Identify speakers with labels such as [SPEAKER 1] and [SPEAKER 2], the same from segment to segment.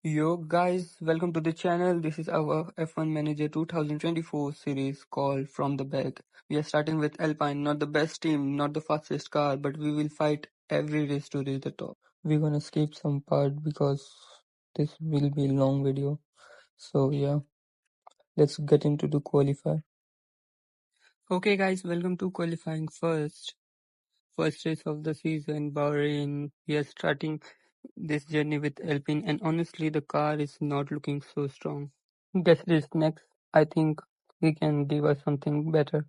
[SPEAKER 1] Yo guys, welcome to the channel. This is our F1 Manager 2024 series called From the Back. We are starting with Alpine, not the best team, not the fastest car, but we will fight every race to reach the top. We're gonna skip some part because this will be a long video. So yeah, let's get into the qualify. Okay guys, welcome to qualifying first race of the season, Bahrain. We are starting this journey with Alpine, and honestly, the car is not looking so strong. Guess this next. I think he can give us something better.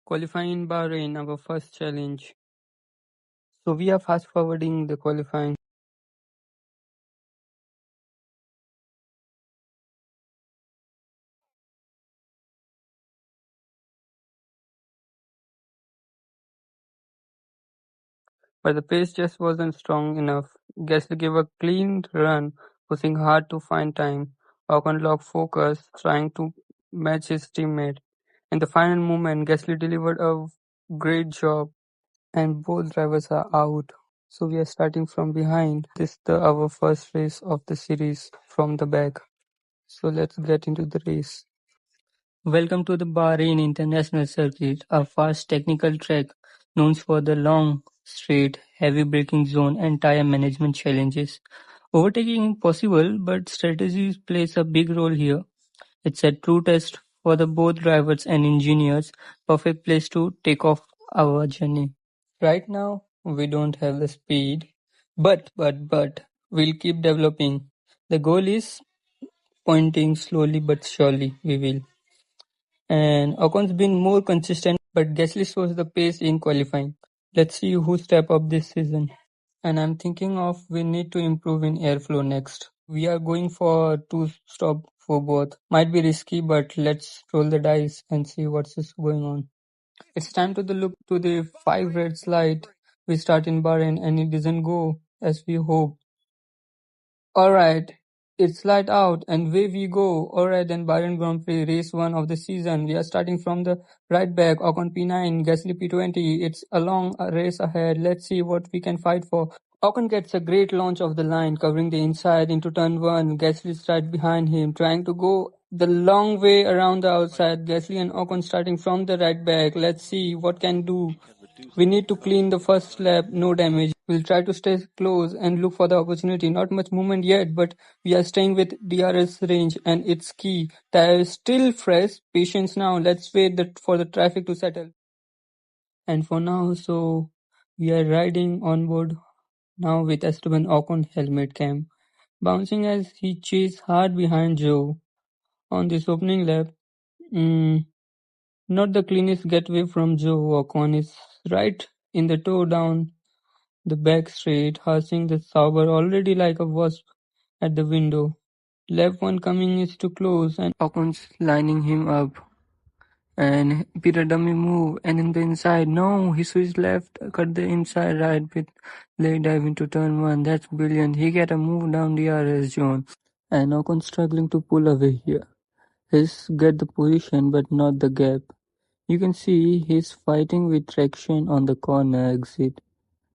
[SPEAKER 1] Qualifying in Bahrain, our first challenge. So we are fast forwarding the qualifying. But the pace just wasn't strong enough. Gasly gave a clean run, pushing hard to find time. Ocon lost focus, trying to match his teammate. In the final moment, Gasly delivered a great job, and both drivers are out. So we are starting from behind. This is our first race of the series from the back. So let's get into the race. Welcome to the Bahrain International Circuit, a fast technical track known for the long, straight, heavy braking zone and tire management challenges. Overtaking possible, but strategy plays a big role here. It's a true test for the both drivers and engineers. Perfect place to take off our journey. Right now, we don't have the speed, but we'll keep developing. The goal is pointing slowly but surely. We will. And Ocon's been more consistent, but Gasly shows the pace in qualifying. Let's see who step up this season. And I'm thinking of we need to improve in airflow next. We are going for two stop for both. Might be risky, but let's roll the dice and see what's going on. It's time to look to the 5 red slide. We start in Bahrain and it doesn't go as we hope. Alright, it's light out and away we go. Alright then, Bahrain Grand Prix, race 1 of the season. We are starting from the right back, Ocon P9, Gasly P20. It's a long race ahead. Let's see what we can fight for. Ocon gets a great launch of the line, covering the inside into turn 1. Gasly is right behind him, trying to go the long way around the outside. Gasly and Ocon starting from the right back. Let's see what can do. We need to clean the first lap, no damage. We'll try to stay close and look for the opportunity. Not much movement yet, but we are staying with DRS range and it's key. Tire is still fresh. Patience now. Let's wait for the traffic to settle. And for now, so we are riding on board now with Esteban Ocon helmet cam, bouncing as he chased hard behind Joe on this opening lap. Not the cleanest getaway from Joe. Ocon is right in the toe down the back straight, hushing the Sauber already like a wasp at the window. Lap 1 coming is too close and Ocon's lining him up. And Peter dummy move and in the inside, no, he switched left, cut the inside right with late dive into turn 1. That's brilliant. He get a move down the RS zone. And Ocon struggling to pull away here. He's get the position but not the gap. You can see he's fighting with traction on the corner exit.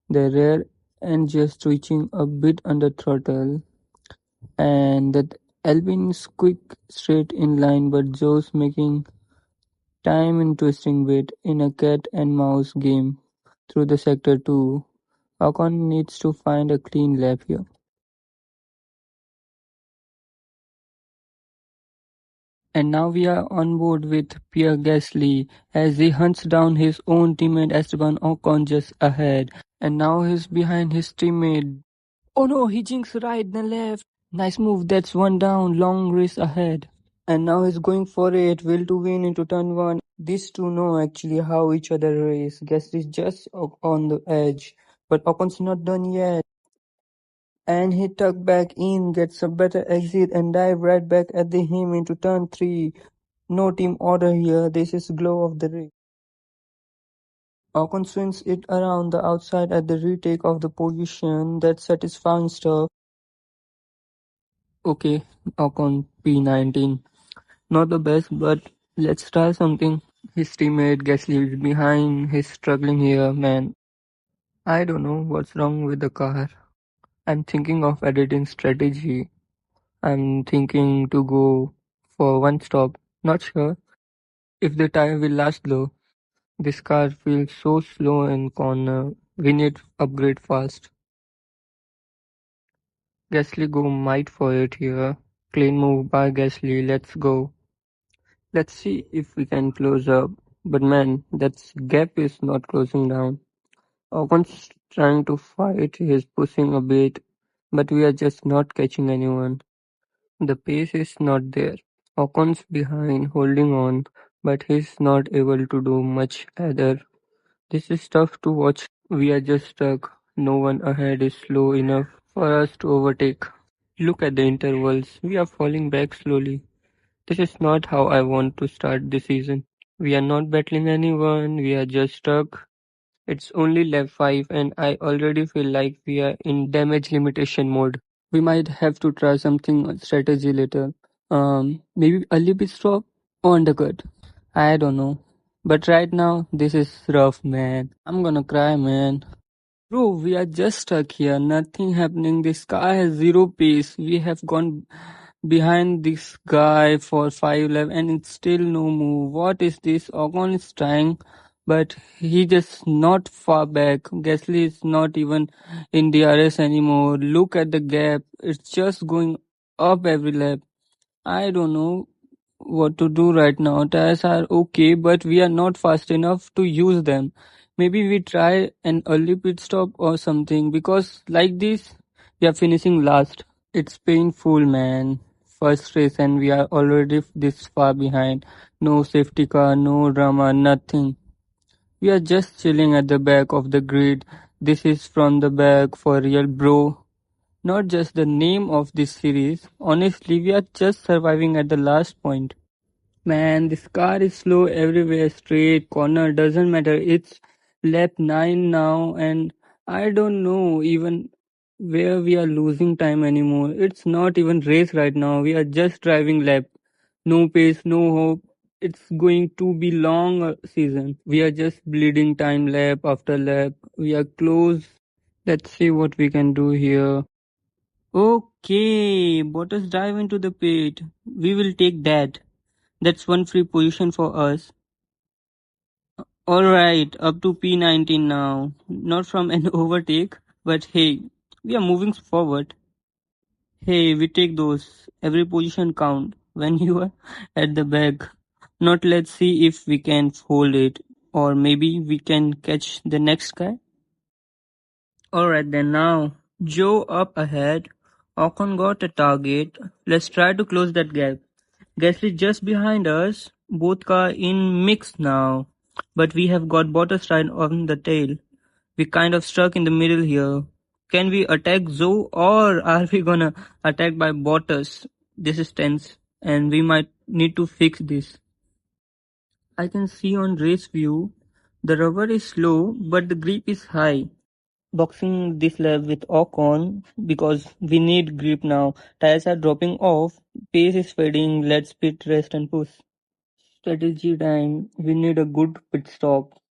[SPEAKER 1] The rear end just twitching a bit under throttle, and that Alpine is quick straight in line, but Joe's making time in twisting bit in a cat and mouse game through the sector 2. Ocon needs to find a clean lap here. And now we are on board with Pierre Gasly as he hunts down his own teammate Esteban Ocon just ahead. And now he's behind his teammate. Oh no, he jinxed right then left. Nice move, that's one down, long race ahead. And now he's going for it, will to win into turn 1. These two know actually how each other race. Gasly's just on the edge, but Ocon's not done yet. And he tucked back in, gets a better exit and dive right back at him into turn 3. No team order here, this is glow of the race. Ocon swings it around the outside at the retake of the position. That's satisfying stuff. Okay, Ocon P19. Not the best, but let's try something. His teammate Gasly is behind. He's struggling here, man. I don't know what's wrong with the car. I'm thinking of editing strategy. I'm thinking to go for one stop. Not sure if the tire will last though. This car feels so slow in corner. We need upgrade fast. Gasly go might for it here. Clean move by Gasly. Let's go. Let's see if we can close up. But man, that gap is not closing down. Ocon's trying to fight. He's pushing a bit, but we are just not catching anyone. The pace is not there. Ocon's behind, holding on, but he's not able to do much either. This is tough to watch. We are just stuck. No one ahead is slow enough for us to overtake. Look at the intervals. We are falling back slowly. This is not how I want to start the season. We are not battling anyone. We are just stuck. It's only lap 5 and I already feel like we are in damage limitation mode. We might have to try something strategy later. Maybe early pit stop or undercut. I don't know. But right now, this is rough, man. I'm gonna cry, man. Bro, we are just stuck here. Nothing happening. This car has zero pace. We have gone behind this guy for 5 laps and it's still no move. What is this? Ocon is trying, but he just not far back. Gasly is not even in DRS anymore. Look at the gap. It's just going up every lap. I don't know what to do right now. Tires are okay, but we are not fast enough to use them. Maybe we try an early pit stop or something because like this, we are finishing last. It's painful, man. First race and we are already this far behind. No safety car, no drama, nothing. We are just chilling at the back of the grid. This is from the back for real, bro. Not just the name of this series. Honestly, we are just surviving at the last point. Man, this car is slow everywhere, straight, corner, doesn't matter. It's lap 9 now, and I don't know even where we are losing time anymore. It's not even race right now. We are just driving lap. No pace, no hope. It's going to be long season. We are just bleeding time lap after lap. We are close. Let's see what we can do here. Okay, Bottas dive into the pit. We will take that. That's one free position for us. Alright, up to P19 now. Not from an overtake, but hey, we are moving forward. Hey, we take those. Every position count when you are at the back. Not let's see if we can hold it. Or maybe we can catch the next guy. Alright then now. Joe up ahead. Ocon got a target. Let's try to close that gap. Gasly just behind us. Both car in mix now. But we have got Bottas right on the tail. We kind of stuck in the middle here. Can we attack Zoe or are we gonna attack by Bottas? This is tense and we might need to fix this. I can see on race view the rubber is slow but the grip is high. Boxing this lap with Ocon because we need grip now. Tires are dropping off, pace is fading, let's pit rest and push. Strategy time, we need a good pit stop.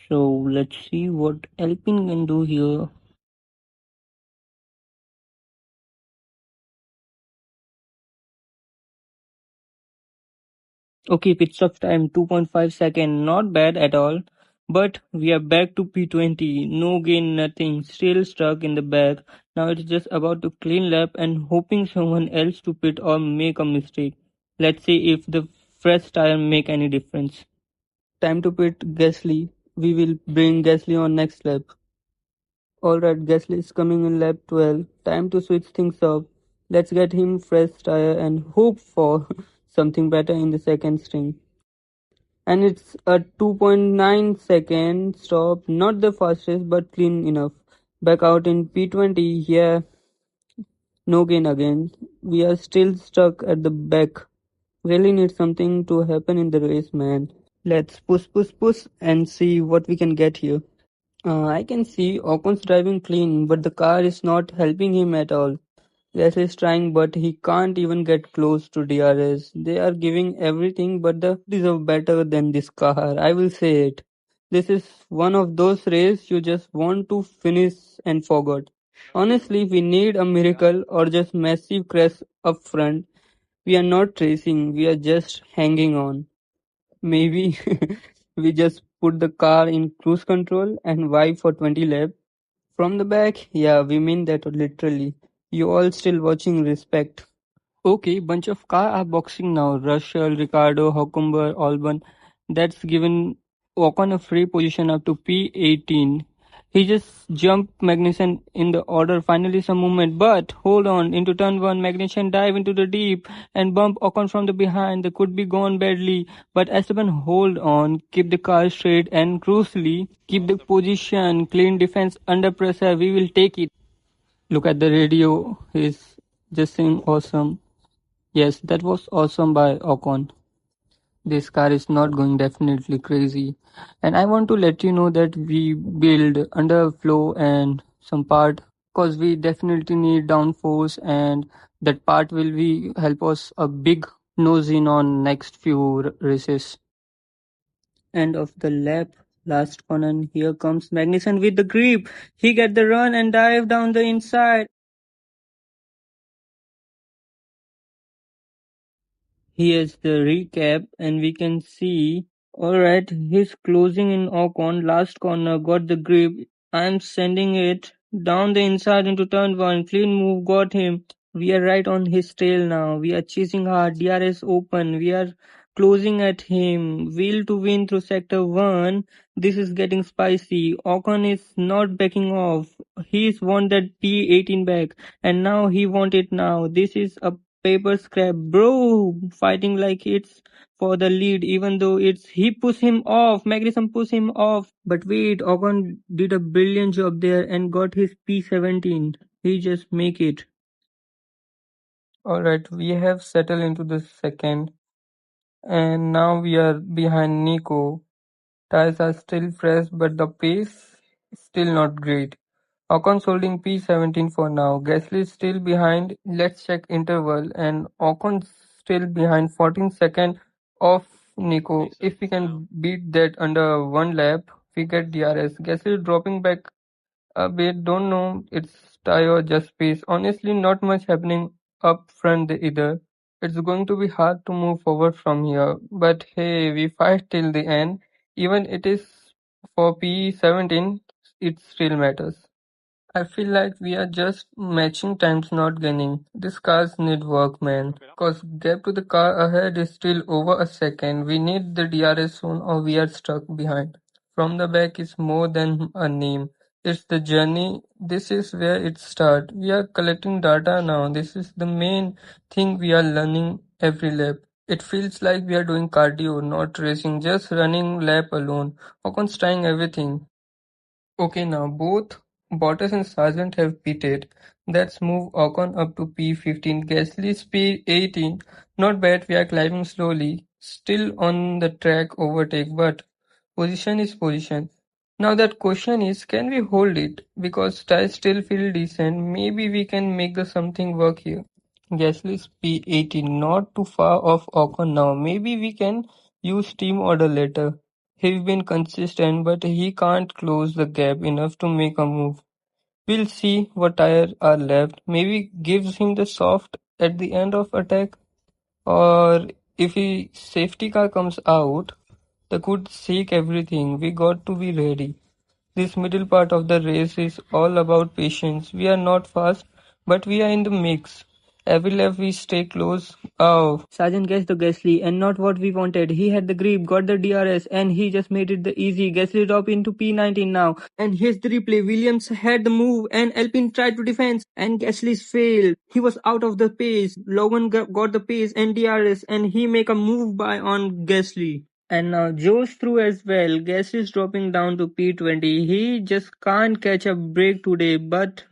[SPEAKER 1] So let's see what Alpine can do here. Okay, pit stop time 2.5 seconds, not bad at all. But we are back to P20, no gain, nothing, still stuck in the back. Now it's just about to clean lap and hoping someone else to pit or make a mistake. Let's see if the fresh tire make any difference. Time to pit Gasly. We will bring Gasly on next lap. Alright, Gasly is coming in lap 12. Time to switch things up. Let's get him fresh tire and hope for something better in the second string. And it's a 2.9 second stop, not the fastest but clean enough. Back out in P20, yeah, no gain again. We are still stuck at the back. Really need something to happen in the race, man. Let's push and see what we can get here. I can see Ocon's driving clean, but the car is not helping him at all. Yes, he's trying, but he can't even get close to DRS. They are giving everything, but the deserve better than this car. I will say it. This is one of those races you just want to finish and forget. Honestly, we need a miracle or just massive crash up front. We are not racing, we are just hanging on. Maybe we just put the car in cruise control and vibe for 20 laps. From the back, yeah, we mean that literally. You all still watching respect. Okay, bunch of car are boxing now. Russell, Ricardo, Hockenberg, Albon. That's given Ocon a free position up to P18. He just jumped Magnussen in the order, finally some movement, but hold on, into turn 1, Magnussen dive into the deep and bump Ocon from the behind. They could be gone badly, but Esteban hold on, keep the car straight and crucially, keep the position, clean defense under pressure, we will take it. Look at the radio, he's just saying awesome. Yes, that was awesome by Ocon. This car is not going definitely crazy. And I want to let you know that we build underflow and some part because we definitely need downforce and that part will be help us a big nose in on next few races. End of the lap, last corner, here comes Magnussen with the grip. He get the run and dive down the inside. Here's the recap, and we can see, alright, he's closing in Ocon, last corner, got the grip. I'm sending it down the inside into turn 1. Clean move, got him. We are right on his tail now. We are chasing hard. DRS open. We are closing at him. Wheel to win through sector 1. This is getting spicy. Ocon is not backing off. He's won that P18 back, and now he want it now. This is a paper scrap, bro, fighting like it's for the lead, even though it's he push him off. Magnussen push him off. But wait, Ocon did a brilliant job there and got his P17. He just make it. Alright, we have settled into the second, and now we are behind Nico. Tires are still fresh, but the pace is still not great. Ocon's holding P17 for now. Gasly is still behind. Let's check interval. And Ocon's still behind 14 seconds of Nico. If we can beat that under one lap, we get DRS. Gasly dropping back a bit. Don't know it's tire or just pace. Honestly, not much happening up front either. It's going to be hard to move forward from here. But hey, we fight till the end. Even it is for P17, it still matters. I feel like we are just matching times, not gaining. These cars need work, man. Cause gap to the car ahead is still over a second. We need the DRS soon or we are stuck behind. From the back is more than a name. It's the journey. This is where it starts. We are collecting data now. This is the main thing we are learning every lap. It feels like we are doing cardio, not racing, just running lap alone. Ocon's trying everything. Okay, now both Bottas and Sargent have pitted. Let's move Ocon up to P15. Gasly P18. Not bad, we are climbing slowly. Still on the track overtake, but position is position. Now that question is, can we hold it? Because tires still feel decent. Maybe we can make the something work here. Gasly's P18, not too far off Ocon now. Maybe we can use team order later. He's been consistent, but he can't close the gap enough to make a move. We'll see what tires are left. Maybe gives him the soft at the end of attack, or if he safety car comes out, the could shake everything. We got to be ready. This middle part of the race is all about patience. We are not fast, but we are in the mix. Every lap we stay close. Oh, Sergeant guessed the Gasly and not what we wanted. He had the grip, got the DRS, and he just made it the easy. Gasly drop into P19 now. And here's the replay. Williams had the move and Alpine tried to defend and Gasly failed. He was out of the pace. Logan got the pace and DRS and he make a move by on Gasly. And now Joe's through as well. Gas is dropping down to P20. He just can't catch a break today, but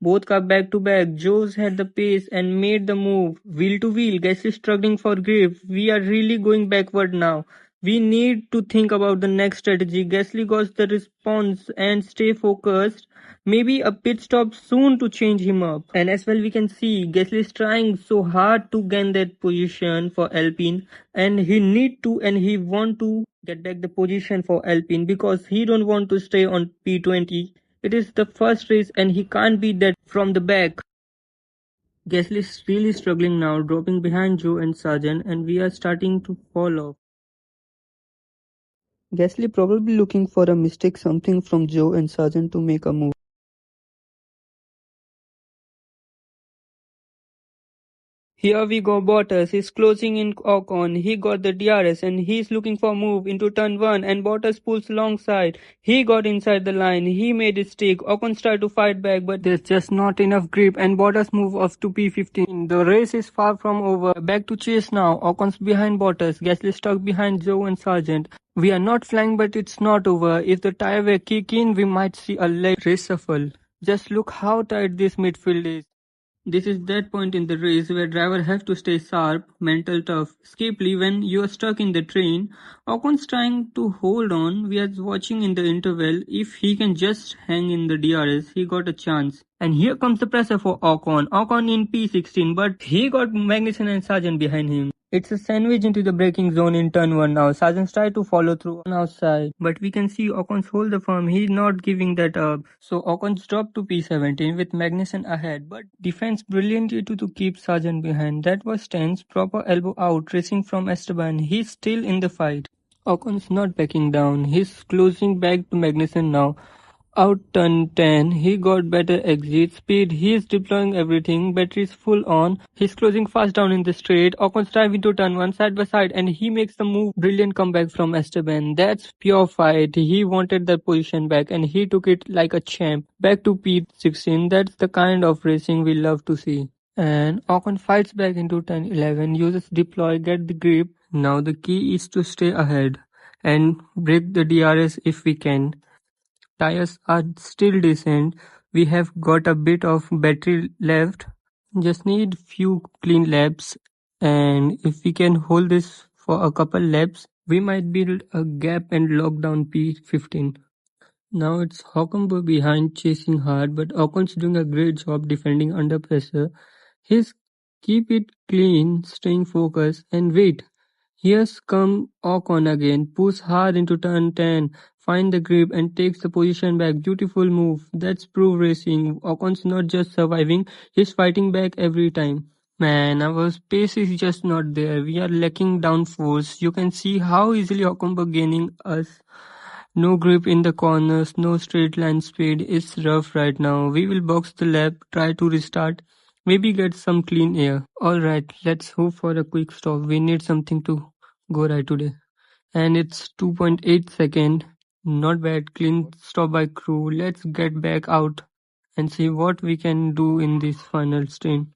[SPEAKER 1] both car back to back. Joe's had the pace and made the move. Wheel to wheel. Gas is struggling for grip. We are really going backward now. We need to think about the next strategy. Gasly got the response and stay focused. Maybe a pit stop soon to change him up. And as well we can see Gasly is trying so hard to gain that position for Alpine and he need to and he want to get back the position for Alpine because he don't want to stay on P20. It is the first race and he can't beat that from the back. Gasly is really struggling now, dropping behind Joe and Sargent, and we are starting to fall off. Gasly probably looking for a mistake, something from Joe and Sargent to make a move. Here we go Bottas, he's closing in Ocon, he got the DRS and he's looking for a move into turn 1 and Bottas pulls alongside. He got inside the line, he made it stick, Ocon tried to fight back but there's just not enough grip and Bottas move off to P15. The race is far from over, back to chase now, Ocon's behind Bottas, Gasly stuck behind Joe and Sargent. We are not flying but it's not over, if the tire wear kick in we might see a late race shuffle. Just look how tight this midfield is. This is that point in the race where drivers have to stay sharp, mental tough. Skiply, when you are stuck in the train, Ocon's trying to hold on. We are watching in the interval. If he can just hang in the DRS, he got a chance. And here comes the pressure for Ocon. Ocon in P16, but he got Magnussen and Sargent behind him. It's a sandwich into the braking zone in turn 1 now. Sargent tried to follow through on outside, but we can see Ocon's hold the firm. He's not giving that up. So Ocon's dropped to P17 with Magnussen ahead, but defends brilliantly to keep Sargent behind. That was tense, proper elbow out, racing from Esteban. He's still in the fight. Ocon's not backing down. He's closing back to Magnussen now. Out turn 10, he got better exit speed, he is deploying everything, batteries full on, he's closing fast down in the straight, Ocon's drive into turn 1 side by side and he makes the move, brilliant comeback from Esteban, that's pure fight, he wanted that position back and he took it like a champ, back to P16, that's the kind of racing we love to see. And Ocon fights back into turn 11, uses deploy, get the grip, now the key is to stay ahead and break the DRS if we can. Tires are still decent, we have got a bit of battery left, just need few clean laps and if we can hold this for a couple laps, we might build a gap and lock down P15. Now it's Hockenberg behind chasing hard but Ocon's doing a great job defending under pressure. He's keep it clean, staying focused and wait. Here's come Ocon again, push hard into turn 10, find the grip and takes the position back. Beautiful move, that's pro racing. Ocon's not just surviving, he's fighting back every time. Man, our pace is just not there. We are lacking downforce. You can see how easily Ocon gaining us. No grip in the corners, no straight line speed. It's rough right now. We will box the lap, try to restart, maybe get some clean air. Alright, let's hope for a quick stop. We need something to go right today. And it's 2.8 second. Not bad. Clean stop by crew. Let's get back out and see what we can do in this final stint.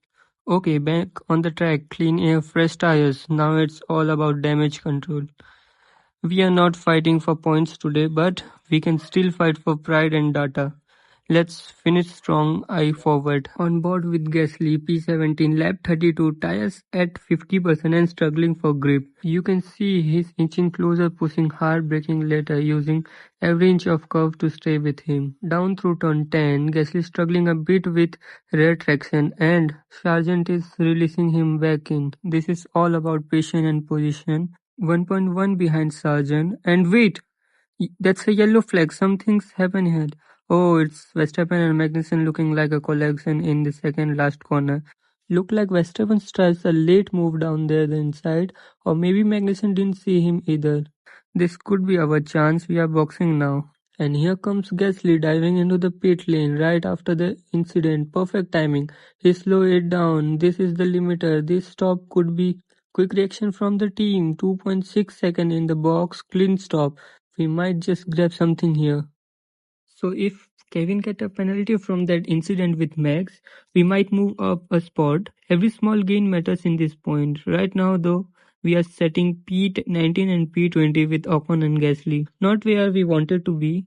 [SPEAKER 1] Okay, back on the track. Clean air, fresh tires. Now it's all about damage control. We are not fighting for points today, but we can still fight for pride and data. Let's finish strong, eye forward. On board with Gasly, P17, lap 32, tires at 50% and struggling for grip. You can see he's inching closer, pushing hard, braking later, using every inch of curve to stay with him. Down through turn 10, Gasly struggling a bit with rear traction and Sargent is releasing him back in. This is all about patience and position. 1.1 behind Sargent and wait! That's a yellow flag. Something's happened here. Oh, it's Verstappen and Magnussen looking like a collection in the second last corner. Look like Verstappen tries a late move down there the inside, or maybe Magnussen didn't see him either. This could be our chance. We are boxing now. And here comes Gasly diving into the pit lane right after the incident. Perfect timing. He slowed it down. This is the limiter. This stop could be quick reaction from the team. 2.6 seconds in the box. Clean stop. We might just grab something here. So if Kevin get a penalty from that incident with Max, we might move up a spot. Every small gain matters in this point. Right now though, we are setting P19 and P20 with Ocon and Gasly. Not where we wanted to be,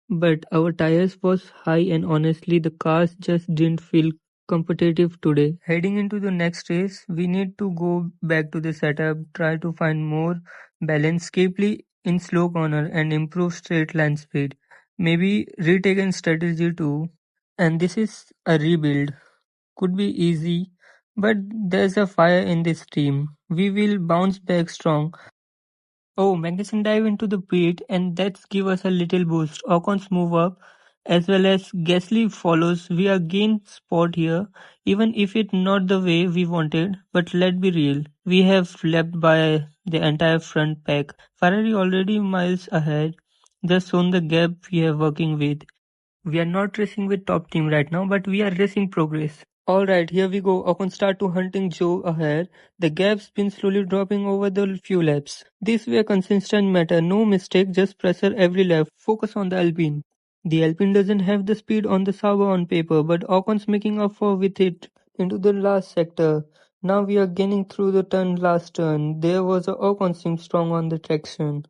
[SPEAKER 1] but our tires was high and honestly the cars just didn't feel competitive today. Heading into the next race, we need to go back to the setup, try to find more balance, carefully in slow corner and improve straight line speed. Maybe retaken strategy too. And this is a rebuild. Could be easy, but there's a fire in this team. We will bounce back strong. Oh, Magnussen dive into the pit and that's give us a little boost. Ocon's move up as well as Gasly follows. We are gain spot here, even if it's not the way we wanted. But let's be real, we have left by the entire front pack. Ferrari already miles ahead, just on the gap we are working with. We are not racing with top team right now, but we are racing progress. Alright, here we go. Ocon start to hunting Joe ahead. The gap's been slowly dropping over the few laps. This way consistent matter, no mistake, just pressure every lap. Focus on the Alpine. The Alpine doesn't have the speed on the Sauber on paper, but Ocon's making up for with it into the last sector. Now we are gaining through the last turn. There was a Ocon seemed strong on the traction.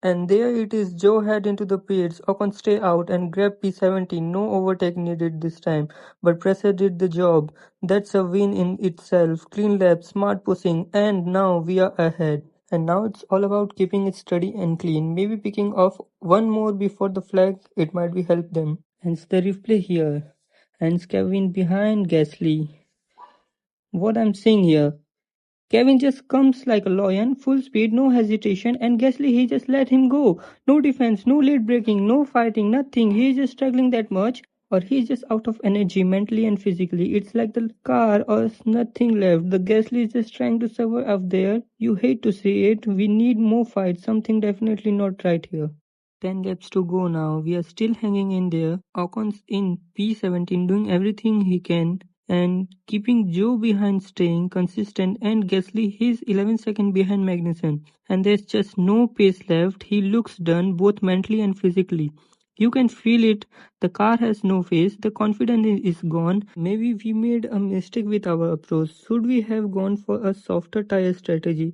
[SPEAKER 1] And there it is, Joe head into the pits, Ocon stay out and grab P17, no overtake needed this time, but pressure did the job. That's a win in itself, clean lap, smart pushing, and now we are ahead. And now it's all about keeping it steady and clean, maybe picking off one more before the flag, it might be help them. Hence the replay here, and Kevin behind Gasly. What I'm seeing here, Kevin just comes like a lion, full speed, no hesitation, and Gasly he just let him go. No defense, no late braking, no fighting, nothing. He's just struggling that much, or he's just out of energy mentally and physically. It's like the car or nothing left. The Gasly is just trying to survive up there. You hate to see it. We need more fight. Something definitely not right here. 10 laps to go now. We are still hanging in there. Ocon's in P17 doing everything he can and keeping Joe behind, staying consistent, and Gasly he's 11 seconds behind Magnussen. And there's just no pace left. He looks done both mentally and physically. You can feel it. The car has no face. The confidence is gone. Maybe we made a mistake with our approach. Should we have gone for a softer tire strategy?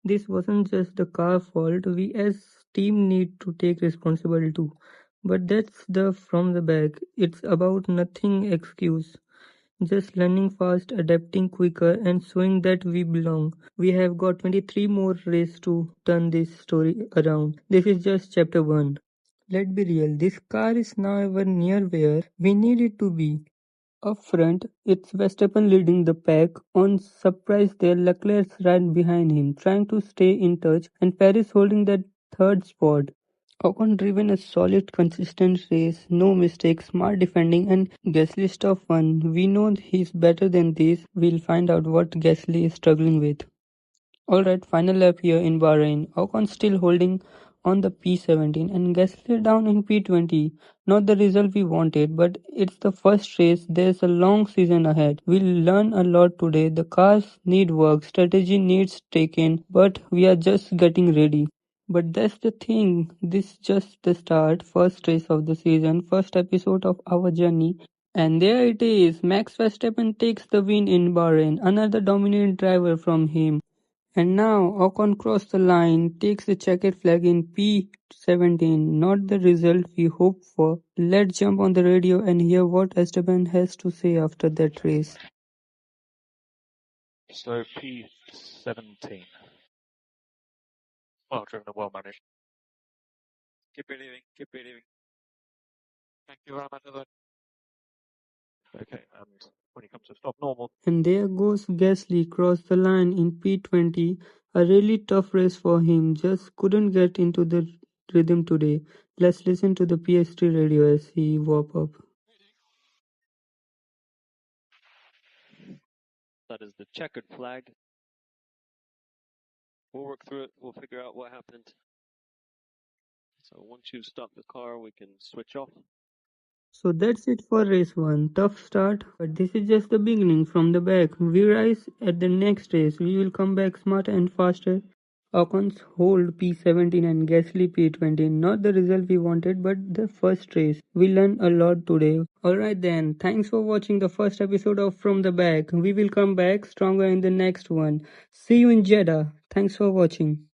[SPEAKER 1] This wasn't just the car fault, we as team need to take responsibility too. But that's the from the back. It's about nothing excuse. Just learning fast, adapting quicker and showing that we belong. We have got 23 more races to turn this story around. This is just chapter 1. Let's be real, this car is now ever near where we need it to be. Up front, it's Verstappen leading the pack. On surprise there, Leclerc's right behind him, trying to stay in touch, and Paris holding that third spot. Ocon driven a solid, consistent race, no mistakes, smart defending, and Gasly stuff one. We know he's better than this. We'll find out what Gasly is struggling with. Alright, final lap here in Bahrain. Ocon still holding on the P17 and Gasly down in P20. Not the result we wanted, but it's the first race. There's a long season ahead. We'll learn a lot today. The cars need work, strategy needs taken, but we are just getting ready. But that's the thing. This is just the start. First race of the season, first episode of our journey. And there it is. Max Verstappen takes the win in Bahrain. Another dominant driver from him. And now Ocon crossed the line, takes the checkered flag in P17, not the result we hoped for. Let's jump on the radio and hear what Esteban has to say after that race.
[SPEAKER 2] So P17. Well driven and well managed. Keep believing, keep believing. Thank you very much. Okay, and when he comes to stop normal.
[SPEAKER 1] And there goes Gasly cross the line in P20. A really tough race for him, just couldn't get into the rhythm today. Let's listen to the PS3 radio as he warm up.
[SPEAKER 2] That is the checkered flag. We'll work through it, we'll figure out what happened. So once you've stopped the car, we can switch off.
[SPEAKER 1] So that's it for race 1. Tough start, but this is just the beginning. From the back, we rise at the next race. We will come back smarter and faster. Ocon's hold P17 and Gasly P20. Not the result we wanted, but the first race. We learned a lot today. Alright then, thanks for watching the first episode of From the Back. We will come back stronger in the next one. See you in Jeddah. Thanks for watching.